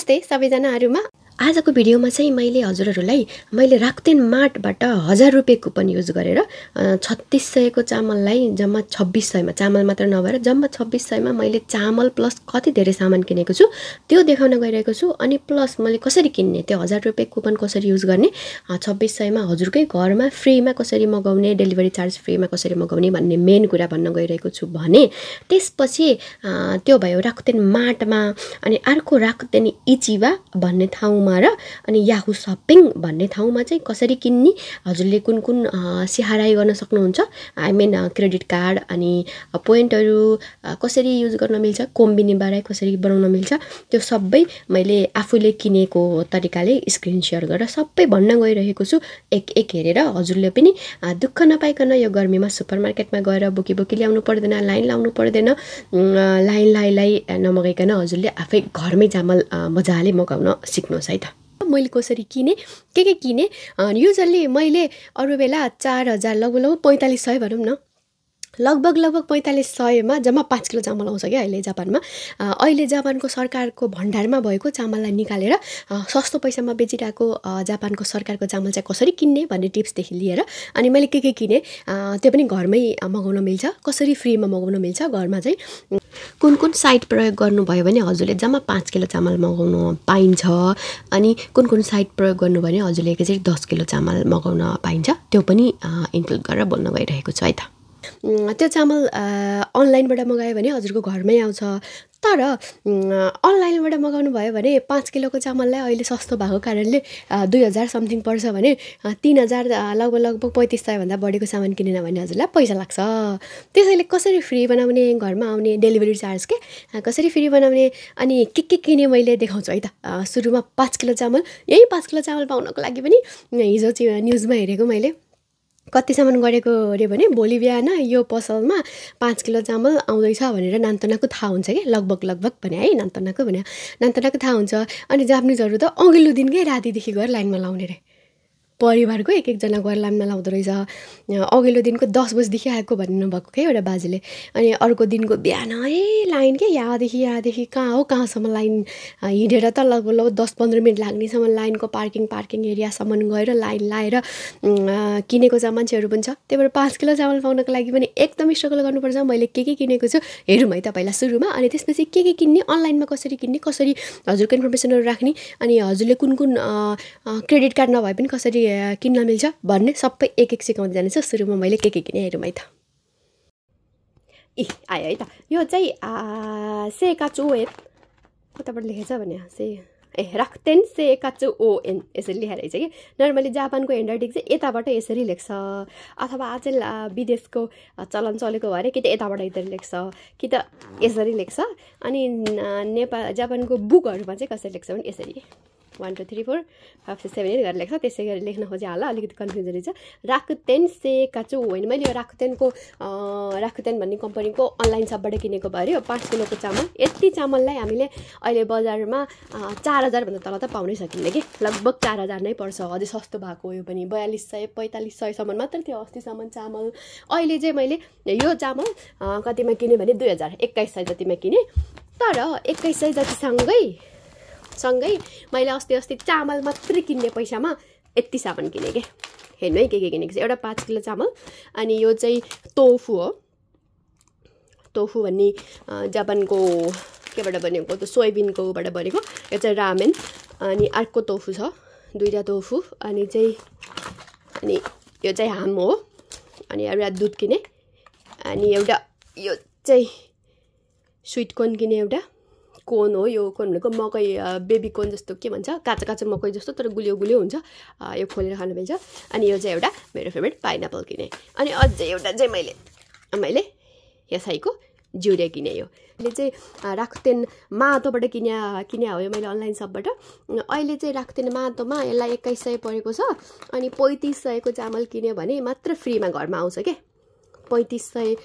नमस्ते सबैजनाहरुमा। आजको भिडियोमा चाहिँ मैले हजुरहरुलाई मैले राख्तेन मार्टबाट 1000 रुपैयाँ कुपन युज गरेर 3600 को चामललाई जम्मा 2600 मा चामल मात्र नभएर जम्मा 2600 मा मैले चामल प्लस कति धेरै सामान किनेको छु त्यो देखाउन गइरहेको छु। अनि प्लस मैले कसरी किन्ने त्यो 1000 रुपैयाँ कुपन कसरी युज गर्ने 2600 मा हजुरकै घरमा फ्रीमा कसरी मगाउने डेलिभरी चार्ज फ्रीमा कसरी मगाउने भन्ने मेन कुरा भन्न गइरहेको छु भने त्यसपछि त्यो भयो राख्तेन मार्टमा। अनि अर्को राख्तेन इचिबा भन्ने ठाउँमा र अनि याहू शपिङ भन्ने ठाउँमा चाहिँ कसरी किन्ने हजुरले कुन कुन सिहाराई गर्न सक्नुहुन्छ। आई मिन क्रेडिट कार्ड अनि पोइन्टहरु कसरी युज गर्न मिल्छ कम्बिनीबाटै कसरी बनाउन मिल्छ त्यो सबै मैले आफूले किनेको तरिकाले स्क्रिन शेयर गरेर सबै भन्न गइरहेको छु। एक एक हेरेर हजुरले पनि दुःख नपाइकन यो गर्मीमा सुपरमार्केटमा गएर बोकी बोकी ल्याउनु पर्दैन, लाइन लाउनु पर्दैन, लाइन लाई नमगाइकन हजुरले आफै घरमै चामल मजाले मगाउन सिक्नुहोस् है त। मैले कसरी किने के किने युजुअली मैले अरु बेला 4000 लगभग 4500 भनौं न लगभग 4500 मा जम्मा 5 किलो चामल आउँछ के अहिले जापानमा। अहिले जापानको सरकारको भण्डारमा भएको चामललाई निकालेर सस्तो पैसामा बेचिरहेको जापानको सरकारको चामल चाहिँ कसरी किन्ने भन्ने टिप्स देखि लिएर अनि मैले के किने त्यो पनि घरमै मगाउन मिल्छ, कसरी फ्रीमा मगाउन मिल्छ, घरमा चाहिँ कुन कुन साइट प्रयोग गर्नु भयो भने हजुरले जम्मा 5 किलो चामल मगाउन पाइन्छ। अनि कुन कुन साइट प्रयोग गर्नु भने हजुरले एकैचोटी 10 किलो चामल मगाउन पाइन्छ त्यो पनि इन्क्लुड गरेर बोल्न गइरहेको छु है त। त्यो चामल अनलाइनबाट मगायो भने हजुरको घरमै आउँछ। तर अनलाइनबाट मगाउनु भयो भने 5 किलोको चामललाई अहिले सस्तो भएको कारणले 2000 समथिङ पर्छ भने 3000 लगभग 3500 भन्दा बढीको सामान किनेन भने हजुरलाई पैसा लाग्छ। त्यसैले कसरी फ्री बनाउने घरमा आउने डेलिभरी चार्ज के कसरी फ्री बनाउने अनि के किने मैले देखाउँछु है त। सुरुमा 5 किलो चामल, यही 5 किलो चामल पाउनको लागि पनि हिजो चाहिँ न्यूजमा हेरेको मैले कति सामान गरेको रे भने भोलि बिहान यो पसलमा 5 किलो चामल आउँदैछ भनेर नान्तनाको थाहा हुन्छ के लगभग भने है नान्तनाको थाहा हुन्छ। अनि जापानिजहरु त अघिल्लो दिनकै रातिदेखि गएर लाइनमा लाउने रे, परिवारको एक जना गएर लाइनमा लाउँदो रहेछ। अघिल्लो दिनको 10 बजेदेखि आएको भन्नु भएको के एउटा बाजेले। अनि अर्को दिनको बिहान लाइन के यहाँदेखि कहाँसम्म लाइन हिँडेर त लगभग 10-15 मिनट लाग्नेसम्म लाइनको पार्किङ एरियासम्म गएर लाइन लाएर किनेको छ मान्छेहरू पनि छ। त्यही भएर 5 किलो चामल पाउनको लागि पनि एकदमै स्ट्रगल गर्नुपर्छ। मैले के किनेको छु हेरौँ है त पहिला सुरुमा। अनि त्यसपछि के किन्ने अनलाइनमा कसरी किन्ने कसरी हजुरको इन्फर्मेसनहरू राख्ने अनि हजुरले कुन क्रेडिट कार्ड नभए पनि कसरी किन्न मिल्छ भन्ने सबै एक सिकाउँदै जानेछु। सुरुमा मैले के किने हेरौँ है त। आयो है त। यो चाहिँ सेकाचुएन कताबाट लेखेछ भने राख्तेन सेकाचुओएन यसरी लेखेर रहेछ कि। नर्मली जापानको ह्यान्डराइटिङ चाहिँ यताबाट यसरी लेख्छ अथवा अचेल विदेशको चलन चलेको भएर कि त यताबाट यसरी लेख्छ कि त यसरी लेख्छ। अनि नेपाल जापानको बुकहरुमा चाहिँ कसरी लेख्छ भने यसरी 1 2 3 4 5 6 7 8 गरेर लेख्छ। त्यसै गरी लेख्न खोजे होला अलिकति कन्फ्युजन हुन्छ। राख्तेन सेकाचुओएन मैले यो राख्तेन भन्ने कम्पनीको अनलाइन सबबाट किनेको भएर 5 किलोको चामल यति चामललाई हामीले अहिले बजारमा 4000 भन्दा तल त पाउनै सकिन्न के लगभग 4000 नै पर्छ। अझै सस्तो भएको यो पनि 4200 4500 सम्म मात्र थियो अस्तिसम्म चामल। अहिले चाहिँ मैले यो चामल कतिमा किने भने 2100 जतिमा किने। तर 2100 जति सँगै मैले अस्ति चामल मात्र किन्ने पैसामा यति सामान किने के। हेर्नु है के किनेको छ। एउटा 5 किलो चामल अनि यो चाहिँ टोफु हो। टोफु भन्ने जापानको केबाट बनेको त सोयाबिनकोबाट बनेको यो चाहिँ रामेन। अनि अर्को टोफु छ दुईटा टोफु अनि यो चाहिँ हाम हो। अनि एउटा दुध किने अनि एउटा यो चाहिँ स्वीट कर्न किने एउटा कोन हो। यो कोन भनेको मकै बेबी कोन जस्तो के भन्छ काँचो मकै जस्तो तर गुलियो हुन्छ यो खोलेर खान मिल्छ। अनि यो चाहिँ एउटा मेरो फेभरेट पाइनापल किने। अनि अझै एउटा चाहिँ मैले यसैको जुरे किने। यो अहिले चाहिँ राख्तेन मातोबाट किने हो यो मैले अनलाइन सबबाट। अहिले चाहिँ राख्तेन मातोमा यसलाई 2100 परेको छ। अनि 3500 को चामल किन्यो भने मात्र फ्रीमा घरमा आउँछ के। 3500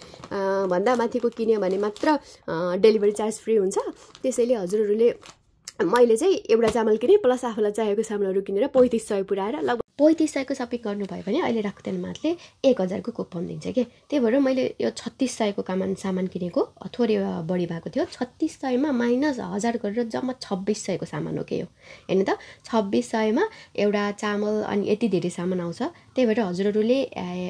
भन्दा माथिको किन्यो भने मात्र डेलिभरी चार्ज फ्री हुन्छ। त्यसैले हजुरहरूले मैले चाहिँ एउटा चामल किने प्लस आफूलाई चाहिएको सामानहरू किनेर 3500 पुर्याएर लगभग 3500 को सपिङ गर्नुभयो भने अहिले राख्दैन मार्टले 1000 को कुपन दिन्छ के। त्यही भएर मैले यो 3600 को सामान किनेको थोरै बढी भएको थियो। 3600 मा माइनस 1000 गरेर जम्मा 2600 को सामान हो के यो। हैन त 2600 मा एउटा चामल अनि यति धेरै सामान आउँछ। त्यही भएर हजुरहरूले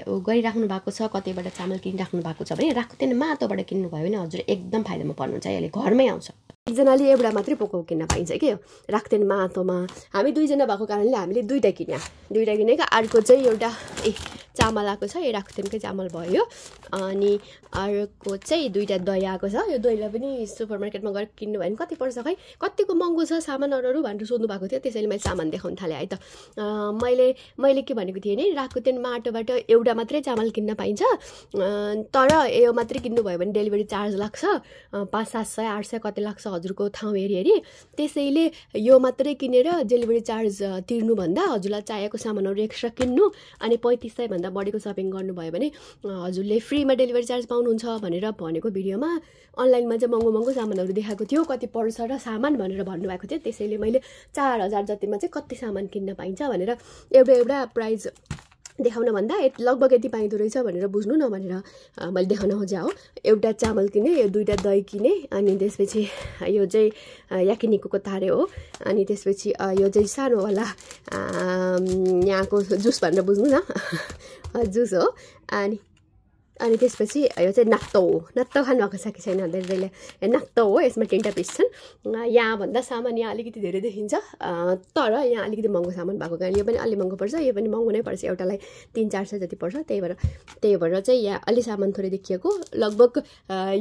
गरिराख्नु भएको छ, कतैबाट चामल किनिराख्नु भएको छ भने राख्दैन माटोबाट किन्नु भयो भने हजुर एकदम फाइदामा पर्नुहुन्छ। यसले घरमै आउँछ। एकजनाले एउटा मात्रै पोको किन्न पाइन्छ के यो राख्दैन माटोमा। हामी दुईजना भएको कारणले हामीले दुईटा किनेको। अर्को चाहिँ एउटा चामल आएको छ, यो राख्दैनकै चामल भयो। अनि अर्को चाहिँ दुईटा दही आएको छ। यो दहीलाई पनि सुपरमार्केटमा गएर किन्नु भयो भने कति पर्छ खै, कतिको महँगो छ सामान अरू भनेर सोध्नु भएको थियो। त्यसैले मैले सामान देखाउन थालेँ है त। मैले के भनेको थिएँ नि, राख्दैन माटोबाट एउटा मात्रै चामल किन्न पाइन्छ, तर यो मात्रै किन्नु भयो भने डेलिभरी चार्ज लाग्छ 500-700 800 कति लाग्छ हजुरको ठाउँ हेरी। त्यसैले यो मात्रै किनेर डेलिभरी चार्ज तिर्नुभन्दा हजुरलाई चाहिएको सामानहरू एक्स्ट्रा किन्नु अनि 3500 भन्दा बढीको सपिङ गर्नुभयो भने हजुरले फ्रीमा डेलिभरी चार्ज पाउनुहुन्छ भनेर भनेको भिडियोमा। अनलाइनमा चाहिँ महँगो सामानहरू देखाएको थियो, कति पर्छ र सामान भनेर भन्नुभएको थियो। त्यसैले मैले 4000 जतिमा चाहिँ कति सामान किन्न पाइन्छ भनेर एउटा प्राइस देखाउन भन्दा लगभग यति पाइँदो रहेछ भनेर बुझ्नु न भनेर मैले देखाउन खोजेँ हो। एउटा चामल किने, यो दुईटा दही किने, अनि त्यसपछि यो चाहिँ याकिनिको तारे हो। अनि त्यसपछि यो चाहिँ सानोवाला यहाँको जुस भनेर बुझ्नु न जुस हो। अनि त्यसपछि यो चाहिँ नाक्तो खानुभएको छ कि छैन धेरैले, नाक्तो हो। यसमा 3टा पिस छन्। यहाँभन्दा सामान यहाँ अलिकति धेरै देखिन्छ, तर यहाँ अलिकति महँगो सामान भएको कारण यो पनि अलि महँगो पर्छ, यो पनि महँगो नै पर्छ। एउटालाई 300-400 जति पर्छ। त्यही भएर चाहिँ यहाँ अलि सामान थोरै देखिएको। लगभग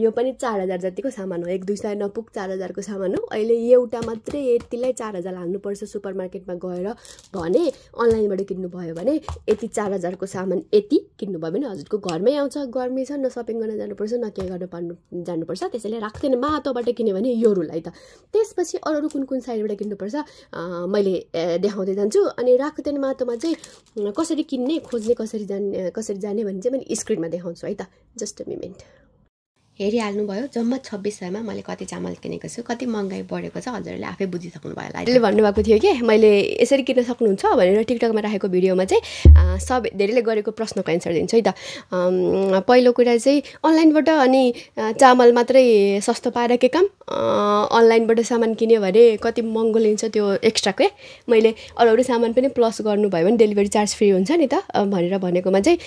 यो पनि 4000 जतिको सामान हो। 1-200 नपुग 4000 को सामान हो। अहिले एउटा मात्रै यतिलाई 4000 हाल्नुपर्छ सुपरमार्केटमा गएर भने। अनलाइनबाट किन्नु भयो भने यति 4000 को सामान यति किन्नु भयो भने हजुरको घरमै आउँछ। गर्मी छ, न सपिङ गर्न जानुपर्छ न के गर्न जानुपर्छ। त्यसैले राख्दैन माटोबाट किन्यो भने यो रुल है त। त्यसपछि अरू कुन साइडबाट किन्नुपर्छ मैले देखाउँदै जान्छु। अनि राख्दैन माटोमा चाहिँ कसरी किन्ने खोज्ने कसरी जाने भने चाहिँ मैले स्क्रिनमा देखाउँछु है त। Just a minute. हेरिहाल्नुभयो जम्मा 2600 मा मैले कति चामल किनेको छु, कति महँगाई बढेको छ हजुरहरूले आफै बुझिसक्नु भयो होला। अहिले भन्नुभएको थियो कि मैले यसरी किन्न सक्नुहुन्छ भनेर टिकटकमा राखेको भिडियोमा चाहिँ सब धेरैले गरेको प्रश्नको एन्सर दिन्छु है त। पहिलो कुरा चाहिँ अनलाइनबाट अनि चामल मात्रै सस्तो पाएर के काम, अनलाइनबाट सामान किन्यो भने कति महँगो लिन्छ त्यो एक्स्ट्रा के। मैले अरू सामान पनि प्लस गर्नुभयो भने डेलिभरी चार्ज फ्री हुन्छ नि त भनेर भनेकोमा चाहिँ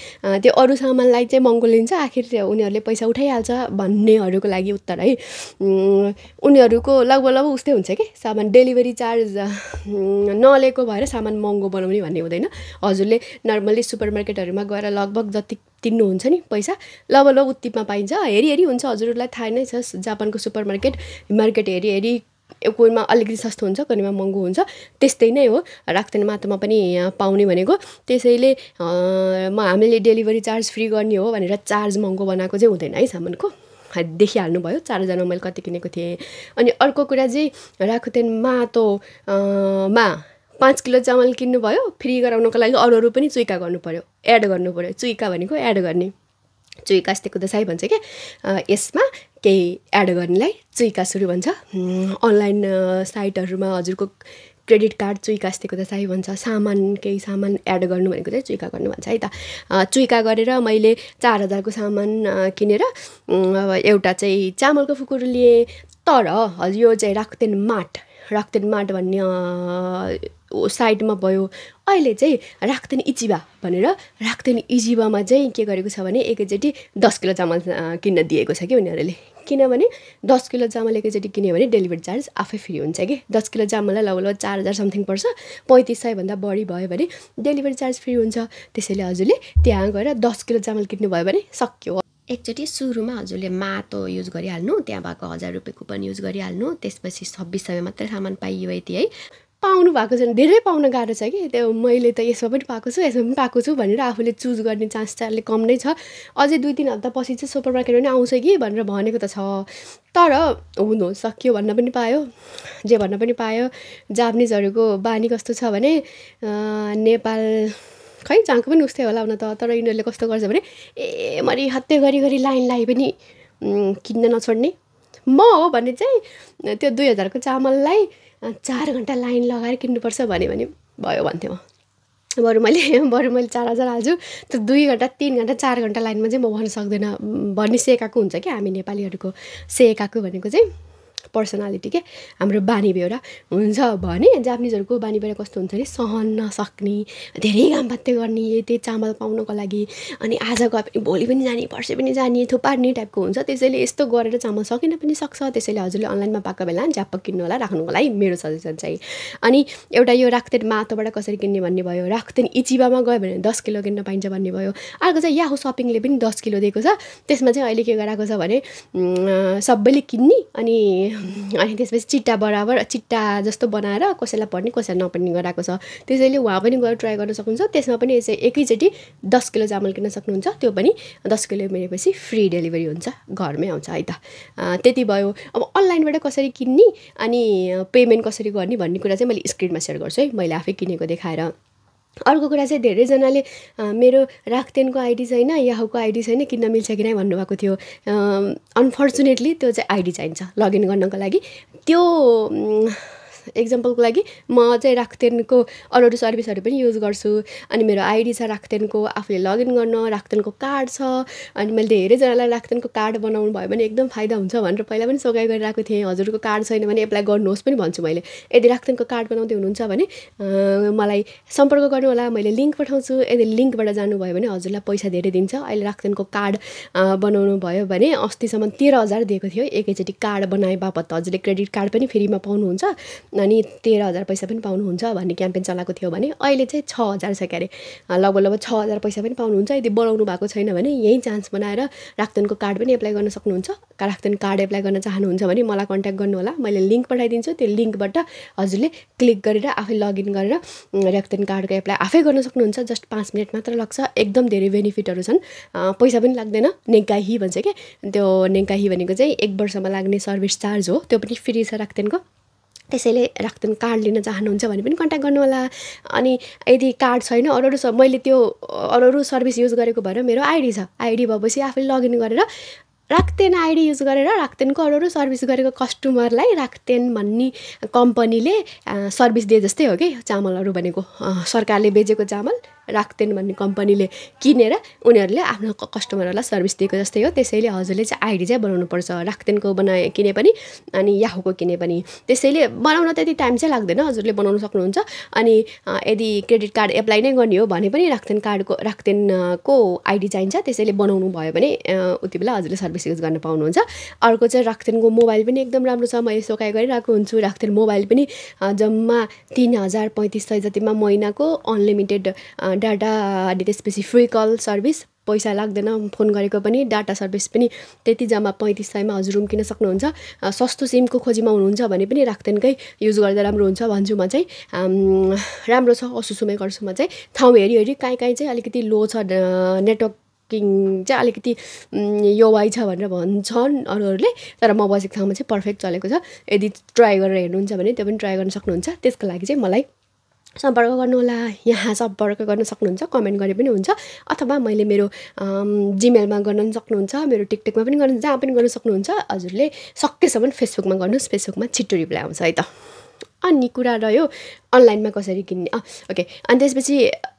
त्यो अरू सामानलाई चाहिँ महँगो लिन्छ, आखिर उनीहरूले पैसा उठाइहाल्छ भन्नेहरूको लागि उत्तर है। उनीहरूको लगभग उस्तै हुन्छ कि सामान डेलिभरी चार्ज नलिएको भएर सामान महँगो बनाउने भन्ने हुँदैन। हजुरले नर्मली सुपरमार्केटहरूमा गएर लगभग जति तिर्नुहुन्छ नि पैसा लगभग उतिमा पाइन्छ। हेरी हुन्छ, हजुरहरूलाई थाहा नै छ जापानको सुपरमार्केट हेरी कोहीमा अलिकति सस्तो हुन्छ, कोहीमा महँगो हुन्छ। त्यस्तै नै हो राख्दैन माटोमा पनि पाउने भनेको। त्यसैले हामीले डेलिभरी चार्ज फ्री गर्ने हो भनेर चार्ज महँगो बनाएको चाहिँ हुँदैन है। सामानको देखिहाल्नु भयो 4000 मा मैले कति किनेको थिएँ। अनि अर्को कुरा चाहिँ राख्दैन माटोमा 5 किलो चामल किन्नु भयो, फ्री गराउनको लागि अरू पनि चुइका गर्नु पर्यो, एड गर्नु पर्यो। चुइका भनेको एड गर्ने, चुइका अस्तिको दसाई भन्छ के। यसमा केही एड गर्नेलाई चुइका सुरु भन्छ। अनलाइन साइटहरूमा हजुरको क्रेडिट कार्ड चुइका अस्तिको दसाई भन्छ। केही सामान एड गर्नु भनेको चाहिँ चुइका गर्नु भन्छ है त। चुइका गरेर मैले 4000 को सामान किनेर एउटा चाहिँ चामलको फुकुर लिएँ। तर हजुर यो चाहिँ राख्दैन माट भन्ने साइटमा भयो। अहिले चाहिँ राख्दैन इजिबा भनेर राख्दैन इजिबामा चाहिँ के गरेको छ भने एकैचोटि 10 किलो चामल किन्न दिएको छ कि उनीहरूले। किनभने 10 किलो चामल एकैचोटि किन्यो भने डेलिभरी चार्ज आफै फ्री हुन्छ कि। 10 किलो चामललाई लगभग 4000 समथिङ पर्छ। 3500 भन्दा बढी भयो भने डेलिभरी चार्ज फ्री हुन्छ। त्यसैले हजुरले त्यहाँ गएर 10 किलो चामल किन्नुभयो भने सक्यो। एकचोटि सुरुमा हजुरले माटो युज गरिहाल्नु, त्यहाँ भएको 1000 रुपियाँ कुपन युज गरिहाल्नु। त्यसपछि 2600 मात्रै सामान पाइयो यति है। पाउनु भएको छैन, धेरै पाउन गाह्रो छ कि। त्यो मैले त यसमा पनि पाएको छु भनेर आफूले चुज गर्ने चान्स चाहिँ अलिक कम नै छ। अझै 2-3 हप्ता पछि चाहिँ सुपरमार्केट पनि आउँछ कि भनेर भनेको त छ, तर हुनु सक्यो भन्न पनि पायो, जे भन्न पनि पायो। जापानिजहरूको बानी कस्तो छ भने नेपाल खै जहाँको पनि उस्तै होला हुन त, तर यिनीहरूले कस्तो गर्छ भने मरि हत्ते गरी लाइन लाइ पनि किन्न नछोड्ने। म हो भने चाहिँ त्यो 2000 को चामललाई 4 घन्टा लाइन लगाएर किन्नुपर्छ भने भयो भन्थ्यो म। बरु मैले 4,000 हाल्छु, त्यो 2 घन्टा 3 घन्टा 4 घन्टा लाइनमा चाहिँ म बस्न सक्दैन भन्ने सिकाएको हुन्छ क्या हामी नेपालीहरूको। सिकाएको भनेको चाहिँ पर्सनालिटी के हाम्रो बानी बेहोरा हुन्छ भने जापानिजहरूको बानी बेहोरा कस्तो हुन्छ भने सहन नसक्ने, धेरै घामपाते गर्ने, त्यही चामल पाउनको लागि, अनि आज गए पनि भोलि पनि जाने, पर्सि पनि जाने, थुपार्ने टाइपको हुन्छ। त्यसैले यस्तो गरेर चामल सकिन पनि सक्छ। त्यसैले हजुरले अनलाइनमा पाएको बेला झ्याप्प किन्नु होला, राख्नुको लागि मेरो सजेसन चाहिँ। अनि एउटा यो राख्तेन मातोबाट कसरी किन्ने भन्ने भयो, राख्तेन इचिबामा गयो भने 10 किलो किन्न पाइन्छ भन्ने भयो। अर्को चाहिँ याहु सपिङले पनि 10 किलो दिएको छ। त्यसमा चाहिँ अहिले के गराएको छ भने सबैले किन्ने अनि त्यसपछि चिट्टा बराबर चिट्टा जस्तो बनाएर कसैलाई पर्ने कसैलाई नपर्ने गराएको छ। त्यसैले उहाँ पनि गएर ट्राई गर्न सक्नुहुन्छ। त्यसमा पनि एकैचोटि 10 किलो चामल किन्न सक्नुहुन्छ। त्यो पनि 10 किलो मिलेपछि फ्री डेलिभरी हुन्छ, घरमै आउँछ है त। त्यति भयो। अब अनलाइनबाट कसरी किन्ने अनि पेमेन्ट कसरी गर्ने भन्ने कुरा चाहिँ मैले स्क्रिनमा सेयर गर्छु है, मैले आफै किनेको देखाएर। अर्को कुरा चाहिँ धेरैजनाले मेरो राख्तेनको आइडी छैन, याहुको आइडी छैन, किन्न मिल्छ कि नै भन्नुभएको थियो। अनफर्चुनेटली त्यो चाहिँ आइडी चाहिन्छ लगइन गर्नको लागि। त्यो एक्जाम्पलको लागि म चाहिँ राख्तेनको अरू सर्भिसहरू पनि युज गर्छु। अनि मेरो आइडी छ राख्तेनको, आफूले लगइन गर्न राख्तेनको कार्ड छ। अनि मैले धेरैजनालाई राख्तेनको कार्ड बनाउनु भयो भने एकदम फाइदा हुन्छ भनेर पहिला पनि सोगाइ गरिरहेको थिएँ। हजुरको कार्ड छैन भने एप्लाई गर्नुहोस् पनि भन्छु मैले। यदि राख्तेनको कार्ड बनाउँदै हुनुहुन्छ भने मलाई सम्पर्क गर्नु होला, मैले लिङ्क पठाउँछु। यदि लिङ्कबाट जानुभयो भने हजुरलाई पैसा धेरै दिन्छ। अहिले राख्तेनको कार्ड बनाउनु भयो भने अस्तिसम्म 13,000 दिएको थियो एकैचोटि कार्ड बनाए बापत। हजुरले क्रेडिट कार्ड पनि फ्रीमा पाउनुहुन्छ अनि 13,000 पैसा पनि पाउनुहुन्छ भन्ने क्याम्पेन चलाएको थियो भने अहिले चाहिँ 6,000 छ क्यारे। लगभग 6,000 पैसा पनि पाउनुहुन्छ। यदि बनाउनु भएको छैन भने यही चान्स बनाएर राख्तेनको कार्ड पनि एप्लाई गर्न सक्नुहुन्छ। राख्तेन कार्ड एप्लाई गर्न चाहनुहुन्छ भने मलाई कन्ट्याक्ट गर्नु होला, मैले लिङ्क पठाइदिन्छु। त्यो लिङ्कबाट हजुरले क्लिक गरेर आफै लगइन गरेर राख्तेन कार्डको एप्लाई आफै गर्न सक्नुहुन्छ। जस्ट 5 मिनट मात्र लाग्छ। एकदम धेरै बेनिफिटहरू छन्, पैसा पनि लाग्दैन। नेङ्काही भन्छ क्या, त्यो नेङ्काही भनेको चाहिँ 1 वर्षमा लाग्ने सर्भिस चार्ज हो, त्यो पनि फ्री छ राख्तेनको। त्यसैले राख्तेन कार्ड लिन चाहनुहुन्छ भने पनि कन्ट्याक्ट गर्नु होला। अनि यदि कार्ड छैन, मैले त्यो अरू सर्भिस युज गरेको भएर मेरो आइडी छ। आइडी भएपछि आफैले लगइन गरेर राख्तेन आइडी युज गरेर राख्तेनको अरू सर्भिस गरेको कस्टमरलाई राख्तेन भन्ने कम्पनीले सर्भिस दिए जस्तै हो कि। चामलहरू भनेको सरकारले बेचेको चामल राख्तेन भन्ने कम्पनीले किनेर उनीहरूले आफ्नो कस्टमरहरूलाई सर्भिस दिएको जस्तै हो। त्यसैले हजुरले चाहिँ आइडी चाहिँ बनाउनुपर्छ, राख्तेनको किने पनि अनि याहुको किने पनि। त्यसैले बनाउन त्यति टाइम चाहिँ लाग्दैन, हजुरले बनाउन सक्नुहुन्छ। अनि यदि क्रेडिट कार्ड एप्लाई नै गर्ने हो भने पनि राख्तेनको आइडी चाहिन्छ। त्यसैले बनाउनु भयो भने उति बेला हजुरले सर्भिस युज गर्न पाउनुहुन्छ। अर्को चाहिँ राख्तेनको मोबाइल पनि एकदम राम्रो छ, मैले सोकाइ गरिरहेको हुन्छु। राख्तेन मोबाइल पनि जम्मा 3,035 जतिमा महिनाको अनलिमिटेड डाटा अनि त्यसपछि फ्री कल सर्भिस, पैसा लाग्दैन फोन गरेको पनि। डाटा सर्भिस पनि त्यति जम्मा 3500मा हजुर रुम किन्न सक्नुहुन्छ। सस्तो सिमको खोजीमा हुनुहुन्छ भने पनि राख्तेनकै युज गर्दा राम्रो हुन्छ भन्छु म चाहिँ। राम्रो छ असुसुमै गर्छु म चाहिँ। ठाउँ हेरी काहीँ चाहिँ अलिकति लो छ नेटवर्क चाहिँ अलिकति योवाइ छ भनेर भन्छन् अरूहरूले, तर म बसेको ठाउँमा चाहिँ पर्फेक्ट चलेको छ। यदि ट्राई गरेर हेर्नुहुन्छ भने त्यो पनि ट्राई गर्न सक्नुहुन्छ। त्यसको लागि चाहिँ मलाई सम्पर्क गर्नुहोला। यहाँ सम्पर्क गर्न सक्नुहुन्छ, कमेन्ट गरे पनि हुन्छ, अथवा मैले मेरो जिमेलमा गर्न सक्नुहुन्छ, मेरो टिकटकमा पनि गर्न, जहाँ पनि गर्न सक्नुहुन्छ। हजुरले सकेसम्म फेसबुकमा गर्नुहोस्, फेसबुकमा छिट्टो रिप्लाई आउँछ है त। अनि कुरा रह्यो अनलाइनमा कसरी किन्ने। ओके, अनि त्यसपछि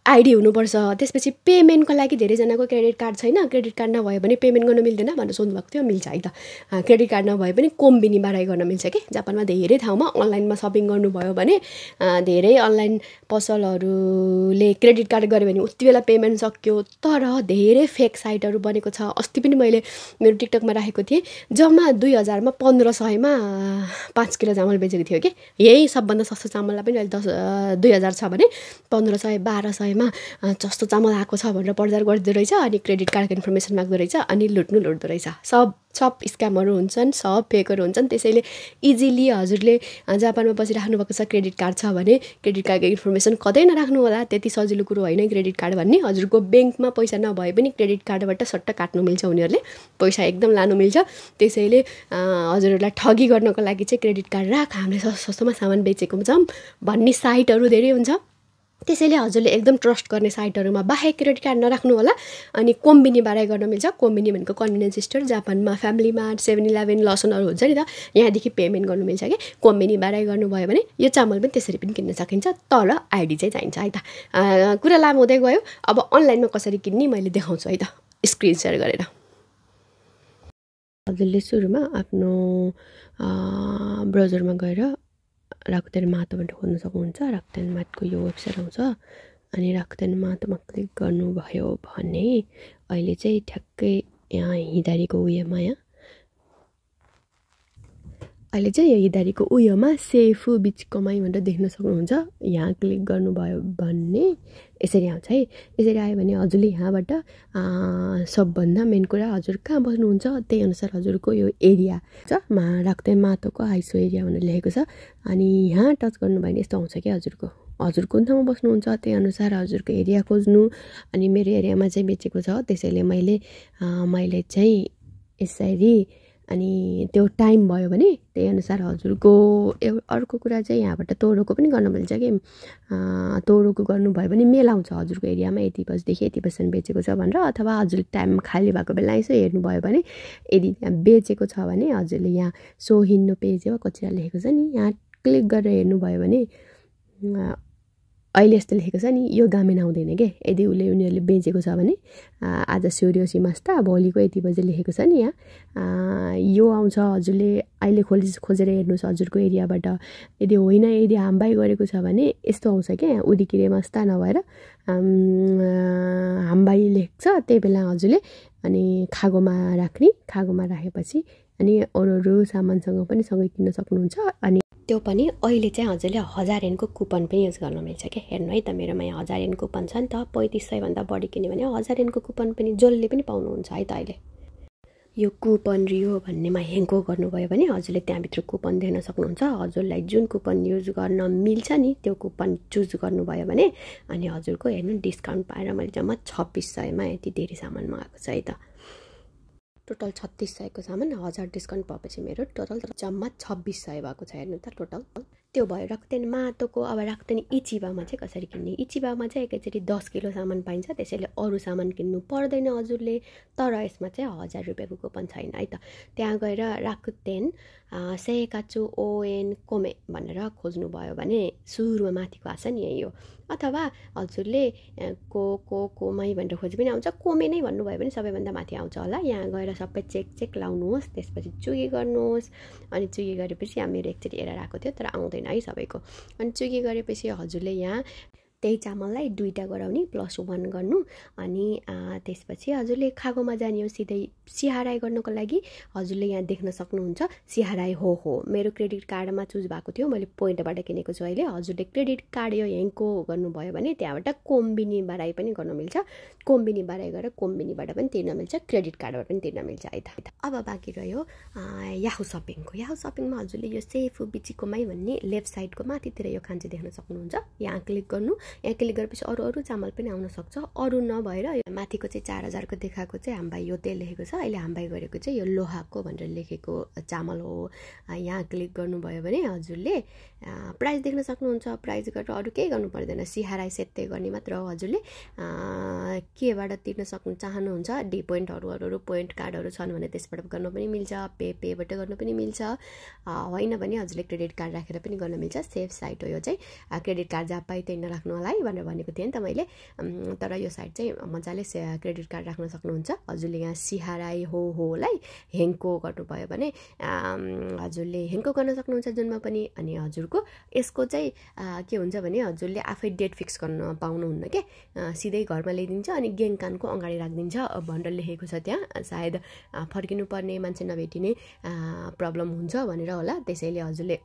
आइडी हुनुपर्छ। त्यसपछि पेमेन्टको लागि धेरैजनाको क्रेडिट कार्ड छैन, क्रेडिट कार्ड नभयो भने पेमेन्ट गर्न मिल्दैन भनेर सोध्नुभएको थियो। मिल्छ है त, क्रेडिट कार्ड नभए पनि कोम्बिनी बाराइ गर्न मिल्छ कि। जापानमा धेरै ठाउँमा अनलाइनमा सपिङ गर्नुभयो भने धेरै अनलाइन पसलहरूले क्रेडिट कार्ड गऱ्यो भने उति बेला पेमेन्ट सक्यो। तर धेरै फेक साइटहरू बनेको छ। अस्ति पनि मैले मेरो टिकटकमा राखेको थिएँ, जम्मा 2,000मा 1,500मा 5 किलो चामल बेचेको थियो कि। यही सबभन्दा सस्तो चामललाई पनि अहिले 2,000 छ भने 1,500 1,200मा जस्तो चामल आएको छ भनेर प्रचार गरिदिँदो रहेछ। अनि क्रेडिट कार्डको इन्फर्मेसन माग्दो रहेछ, अनि लुट्दो रहेछ। सब स्क्यामहरू हुन्छन्, सब फेकहरू हुन्छन्। त्यसैले इजिली हजुरले जापानमा बसिराख्नु भएको छ, क्रेडिट कार्ड छ भने क्रेडिट कार्डको इन्फर्मेसन कतै नराख्नु होला। त्यति सजिलो कुरो होइन क्रेडिट कार्ड भन्ने। हजुरको ब्याङ्कमा पैसा नभए पनि क्रेडिट कार्डबाट सट्ट काट्नु मिल्छ, उनीहरूले पैसा एकदम लानु मिल्छ। त्यसैले हजुरहरूलाई ठगी गर्नको लागि चाहिँ क्रेडिट कार्ड राख, हामीले सस्तोमा सामान बेचेको छौँ भन्ने साइटहरू धेरै हुन्छ। त्यसैले हजुरले एकदम ट्रस्ट गर्ने साइटहरुमा बाहेक क्रेडिट कार्ड नराख्नु होला। अनि कोम्बिनीबाटै गर्न मिल्छ। कोम्बिनी भनेको कन्भिनियन्स स्टोर, जापानमा फ्यामिली मार्ट, 7-11, लसनहरु हुन्छ नि त, यहाँदेखि पेमेन्ट गर्नु मिल्छ के। कोम्बिनीबाटै गर्नुभयो भने यो चामल पनि त्यसरी पनि किन्न सकिन्छ, तर आइडी चाहिँ चाहिन्छ है त। कुरा लामो हुँदै गयो। अब अनलाइनमा कसरी किन्ने मैले देखाउँछु है त, स्क्रिन शेयर गरेर। हजुरले सुरुमा आफ्नो ब्राउजरमा गएर राकुतेन माटो भनेर खोज्न सक्नुहुन्छ। राकुतेन माटको यो वेबसाइट आउँछ। अनि राकुतेन माटोमा क्लिक गर्नुभयो भने अहिले चाहिँ ठ्याक्कै यहाँ हिदारीको उयोमा अहिले चाहिँ यो हिदारीको उयोमा सेफु बीच कमाई भनेर देख्न सक्नुहुन्छ। यहाँ क्लिक गर्नुभयो भने यसरी आउँछ है। यसरी आयो भने हजुरले यहाँबाट सबभन्दा मेन कुरा हजुर कहाँ बस्नुहुन्छ त्यही अनुसार हजुरको यो एरिया छ राकुतेन माटोको आइसो एरिया भनेर लेखेको छ। अनि यहाँ टच गर्नुभयो भने यस्तो आउँछ कि हजुर कुन ठाउँमा बस्नुहुन्छ त्यही अनुसार हजुरको एरिया खोज्नु। अनि मेरो एरियामा चाहिँ बेचेको छ, त्यसैले मैले चाहिँ यसरी अनि त्यो टाइम भयो भने त्यही अनुसार हजुरको अर्को कुरा चाहिँ यहाँबाट तोरोको पनि गर्न मिल्छ कि। तोरोको गर्नुभयो भने मेल आउँछ हजुरको एरियामा यति बजेदेखि यति बजेसम्म बेचेको छ भनेर। अथवा हजुर टाइम खाली भएको बेला यसो हेर्नुभयो भने यदि त्यहाँ बेचेको छ भने हजुरले यहाँ सो हिन्नो पेज वा कचिरा लेखेको छ नि, यहाँ क्लिक गरेर हेर्नुभयो भने अहिले यस्तो लेखेको छ नि, यो गामेन आउँदैन के। यदि उनीहरूले बेचेको छ भने आज सूर्योसी मास्ता भोलिको यति बजे लेखेको छ नि, यहाँ यो आउँछ। हजुरले अहिले खोजेर हेर्नुहोस् हजुरको एरियाबाट। यदि होइन, यदि हामबाई गरेको छ भने यस्तो आउँछ क्या, यहाँ उडिकिरे मास्ता नभएर हामबाई लेख्छ। त्यही बेला हजुरले अनि खागोमा राखेपछि अनि अरू सामानसँग पनि सँगै किन्न सक्नुहुन्छ। अनि त्यो पनि अहिले चाहिँ हजुरले 1000 येनको कुपन पनि युज गर्न मिल्छ क्या। हेर्नु है त, मेरोमा यहाँ 1000 येन कुपन छ नि त। 3500 भन्दा बढी किन्यो भने 1000 येनको कुपन पनि जसले पनि पाउनुहुन्छ है त। अहिले यो कुपन रियो भन्नेमा हेङ्को गर्नुभयो भने हजुरले त्यहाँभित्र कुपन देख्न सक्नुहुन्छ। हजुरलाई जुन कुपन युज गर्न मिल्छ नि त्यो कुपन चुज गर्नुभयो भने अनि हजुरको हेर्नु डिस्काउन्ट पाएर मैले जम्मा 2600 मा यति धेरै सामान मगाएको छ है त। टोटल 3600 को सामान 1000 डिस्काउन्ट भएपछि मेरो टोटल जम्मा 2600 भएको छ। हेर्नु त टोटल त्यो भयो। राकुतेन माटोको अब राकुतेन इचिबामा चाहिँ कसरी किन्ने? इचिबामा चाहिँ एकैचोटि 10 किलो सामान पाइन्छ, त्यसैले अरू सामान किन्नु पर्दैन हजुरले। तर यसमा चाहिँ 1000 रुपियाँको कुपन छैन है त। त्यहाँ गएर राकुतेन सेकाचु ओएन कोमे भनेर खोज्नुभयो भने सुरुमा माथिको आछ नि यही हो। अथवा हजुरले कोमाई भनेर खोजे पनि आउँछ, कोमे नै भन्नुभयो भने सबैभन्दा माथि आउँछ होला। यहाँ गएर सबै चेक लाउनुहोस्, त्यसपछि चुकी गर्नुहोस्। अनि चुकी गरेपछि यहाँ मेरो एकचोटि एरर आएको थियो तर आउँदैन है सबैको। अनि चुकी गरेपछि हजुरले यहाँ त्यही चामललाई 2टा गराउने +1 गर्नु। अनि त्यसपछि हजुरले खागोमा जाने हो सिधै सिहाराई गर्नको लागि। हजुरले यहाँ देख्न सक्नुहुन्छ सिहाराई हो मेरो क्रेडिट कार्डमा चुज भएको थियो, मैले पोइन्टबाट किनेको छु अहिले। हजुरले क्रेडिट कार्ड यो हेङ्को गर्नुभयो भने त्यहाँबाट कोम्बिनी बाराई पनि गर्न मिल्छ। कोम्बिनी बाराई गरेर कोम्बिनीबाट पनि तिर्न मिल्छ, क्रेडिट कार्डबाट पनि तिर्न मिल्छ है त। अब बाँकी रह्यो याहु सपिङको। याहु सपिङमा हजुरले यो सेफु बिचिकोमाई भन्ने लेफ्ट साइडको माथितिर यो खान्चे देख्न सक्नुहुन्छ। यहाँ क्लिक गर्नु। यहाँ क्लिक गरेपछि अरू चामल पनि आउन सक्छ। अरू नभएर माथिको चाहिँ 4000 को देखाएको चाहिँ हामबाई यो तेल लेखेको छ। अहिले हामबाई गरेको चाहिँ यो लोहाको भनेर लेखेको चामल हो। यहाँ क्लिक गर्नुभयो भने हजुरले प्राइस देख्न सक्नुहुन्छ। प्राइस गरेर अरू केही गर्नु पर्दैन, सिहाराई सेत्ते गर्ने मात्र हो। हजुरले केबाट तिर्न सक्नु चाहनुहुन्छ, डी पोइन्टहरू अरू पोइन्ट कार्डहरू छन् भने त्यसबाट गर्न पनि मिल्छ, पेबाट गर्न पनि मिल्छ। होइन भने हजुरले क्रेडिट कार्ड राखेर पनि गर्न मिल्छ। सेफ साइट हो यो चाहिँ। क्रेडिट कार्ड जहाँ पाइ त्यही नराख्नु होला है भनेर भनेको थिएँ नि त मैले। तर यो साइट चाहिँ मजाले क्रेडिट कार्ड राख्न सक्नुहुन्छ। हजुरले यहाँ सिहाराई होलाई हेङ्को गर्नुभयो भने हजुरले हेङ्को गर्न सक्नुहुन्छ जुनमा पनि। अनि हजुरको यसको चाहिँ के हुन्छ भने हजुरले आफै डेट फिक्स गर्न पाउनुहुन्न के, सिधै घरमा ल्याइदिन्छ अनि गेङकानको अगाडि राखिदिन्छ भनेर लेखेको छ त्यहाँ। सायद फर्किनु पर्ने मान्छे नभेटिने प्रब्लम हुन्छ भनेर होला, त्यसैले हजुरले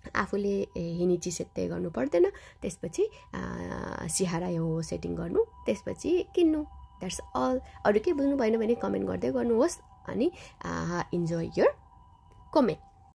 आफूले हिनिची सेट्टै गर्नु पर्दैन। त्यसपछि सिहाराई हो सेटिङ गर्नु, त्यसपछि किन्नु। That's all. अरू केही बुझ्नु भएन भने कमेन्ट गर्दै गर्नुहोस्। अनि इन्जोय योर कमेन्ट।